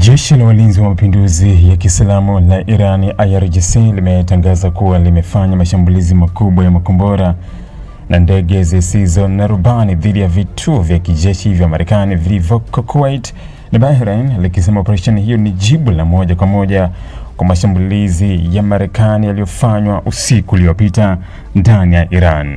Jeshi la Walinzi wa Mapinduzi ya Kiislamu la Iran IRGC limetangaza kuwa limefanya mashambulizi makubwa ya makombora na ndege zisizo na rubani dhidi ya vituo vya kijeshi vya Marekani vilivyoko Kuwait na Bahrain, likisema operesheni hiyo ni jibu la moja kwa moja kwa mashambulizi ya Marekani yaliyofanywa usiku uliopita ndani ya Iran.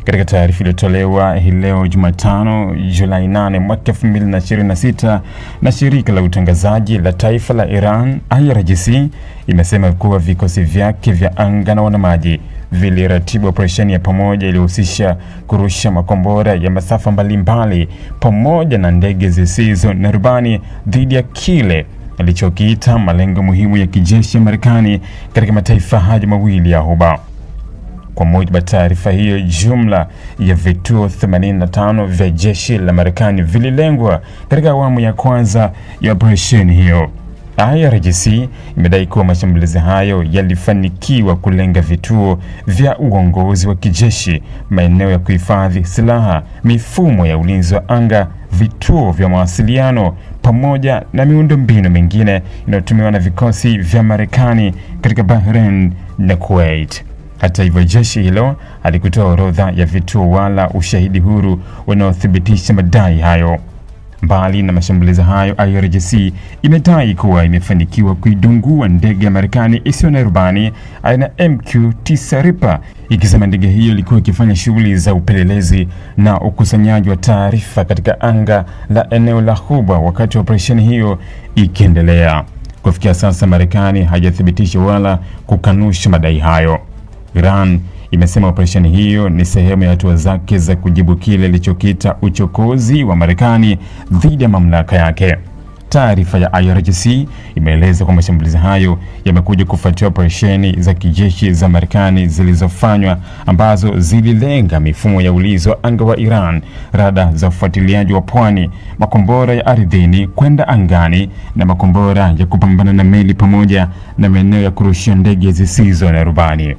Katika taarifa iliyotolewa hii leo Jumatano, Julai 8 mwaka 2026 na shirika la utangazaji la taifa la Iran IRGC, imesema kuwa vikosi vyake vya anga na wanamaji viliratibu operesheni ya pamoja iliyohusisha kurusha makombora ya masafa mbalimbali pamoja na ndege zisizo na rubani dhidi ya kile alichokiita malengo muhimu ya kijeshi ya Marekani katika mataifa hayo mawili ya Ghuba. Kwa mujibu wa taarifa hiyo, jumla ya vituo 85 vya jeshi la Marekani vililengwa katika awamu ya kwanza ya operesheni hiyo. IRGC imedai kuwa mashambulizi hayo yalifanikiwa kulenga vituo vya uongozi wa kijeshi, maeneo ya kuhifadhi silaha, mifumo ya ulinzi wa anga, vituo vya mawasiliano pamoja na miundombinu mingine inayotumiwa na vikosi vya Marekani katika Bahrain na Kuwait. Hata hivyo, jeshi hilo halikutoa orodha ya vituo wala ushahidi huru unaothibitisha madai hayo. Mbali na mashambulizi hayo, IRGC imedai kuwa imefanikiwa kuidungua ndege ya Marekani isiyo na rubani aina MQ-9 Reaper, ikisema ndege hiyo ilikuwa ikifanya shughuli za upelelezi na ukusanyaji wa taarifa katika anga la eneo la Ghuba wakati wa operesheni hiyo ikiendelea. Kufikia sasa, Marekani haijathibitisha wala kukanusha madai hayo. Iran imesema operesheni hiyo ni sehemu ya hatua zake za kujibu kile ilichokiita uchokozi wa Marekani dhidi ya mamlaka yake. Taarifa ya IRGC imeeleza kwamba mashambulizi hayo yamekuja kufuatia operesheni za kijeshi za Marekani zilizofanywa ambazo zililenga mifumo ya ulinzi wa anga wa Iran, rada za ufuatiliaji wa pwani, makombora ya ardhini kwenda angani na makombora ya kupambana na meli pamoja na maeneo ya kurushia ndege zisizo na rubani.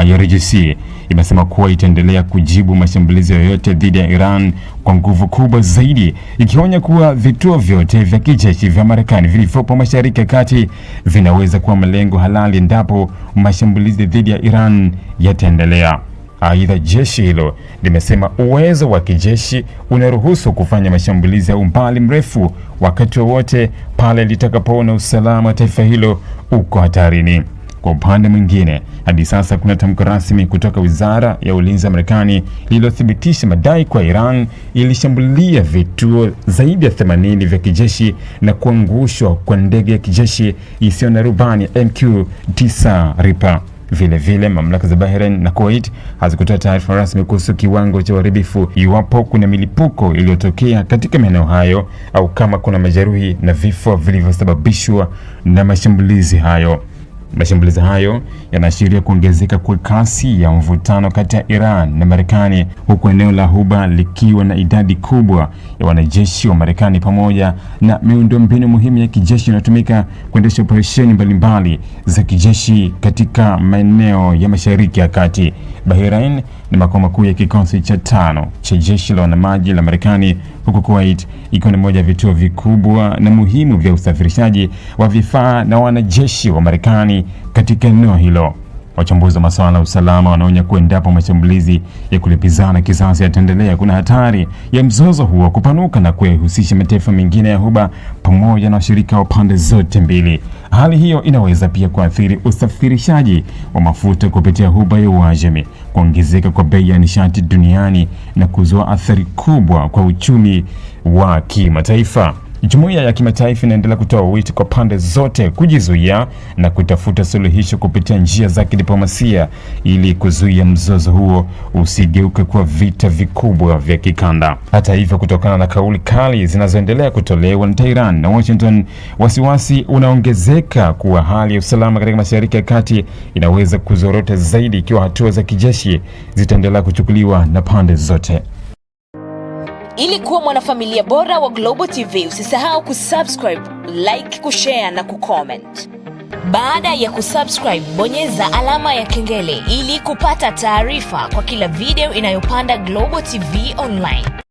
IRGC imesema kuwa itaendelea kujibu mashambulizi yoyote dhidi ya Iran kwa nguvu kubwa zaidi, ikionya kuwa vituo vyote vya kijeshi vya Marekani vilivyopo Mashariki ya Kati vinaweza kuwa malengo halali endapo mashambulizi dhidi ya Iran yataendelea. Aidha, jeshi hilo limesema uwezo wa kijeshi unaruhusu kufanya mashambulizi ya umbali mrefu wakati wowote pale litakapoona usalama wa taifa hilo uko hatarini. Kwa upande mwingine, hadi sasa kuna tamko rasmi kutoka Wizara ya Ulinzi ya Marekani lililothibitisha madai kwa Iran ilishambulia vituo zaidi ya 80 vya kijeshi na kuangushwa kwa ndege ya kijeshi isiyo na rubani MQ-9 Reaper. Vile mamlaka za Bahrain na Kuwait hazikutoa taarifa rasmi kuhusu kiwango cha uharibifu, iwapo kuna milipuko iliyotokea katika maeneo hayo au kama kuna majeruhi na vifo vilivyosababishwa na mashambulizi hayo. Mashambulizi hayo yanaashiria kuongezeka kwa kasi ya mvutano kati ya Iran na Marekani, huku eneo la Ghuba likiwa na idadi kubwa ya wanajeshi wa Marekani pamoja na miundombinu muhimu ya kijeshi inayotumika kuendesha operesheni mbalimbali za kijeshi katika maeneo ya Mashariki ya Kati. Bahrain ni makao makuu ya kikosi cha 5 cha jeshi la wanamaji la Marekani, huku Kuwait ikiwa ni moja ya vituo vikubwa na muhimu vya usafirishaji wa vifaa na wanajeshi wa Marekani katika eneo hilo. Wachambuzi wa masuala ya usalama wanaonya kuwa endapo mashambulizi ya kulipizana kisasi yataendelea, kuna hatari ya mzozo huo kupanuka na kuhusisha mataifa mengine ya Ghuba pamoja na washirika wa pande zote mbili. Hali hiyo inaweza pia kuathiri usafirishaji wa mafuta kupitia Ghuba ya Uajemi, kuongezeka kwa bei ya nishati duniani na kuzua athari kubwa kwa uchumi wa kimataifa. Jumuiya ya kimataifa inaendelea kutoa wito kwa pande zote kujizuia na kutafuta suluhisho kupitia njia za kidiplomasia ili kuzuia mzozo huo usigeuke kuwa vita vikubwa vya kikanda. Hata hivyo, kutokana na kauli kali zinazoendelea kutolewa na Tehran na Washington, wasiwasi unaongezeka kuwa hali ya usalama katika Mashariki ya Kati inaweza kuzorota zaidi ikiwa hatua za kijeshi zitaendelea kuchukuliwa na pande zote. Ili kuwa mwanafamilia bora wa Global TV, usisahau kusubscribe, like, kushare na kucomment. Baada ya kusubscribe, bonyeza alama ya kengele ili kupata taarifa kwa kila video inayopanda Global TV Online.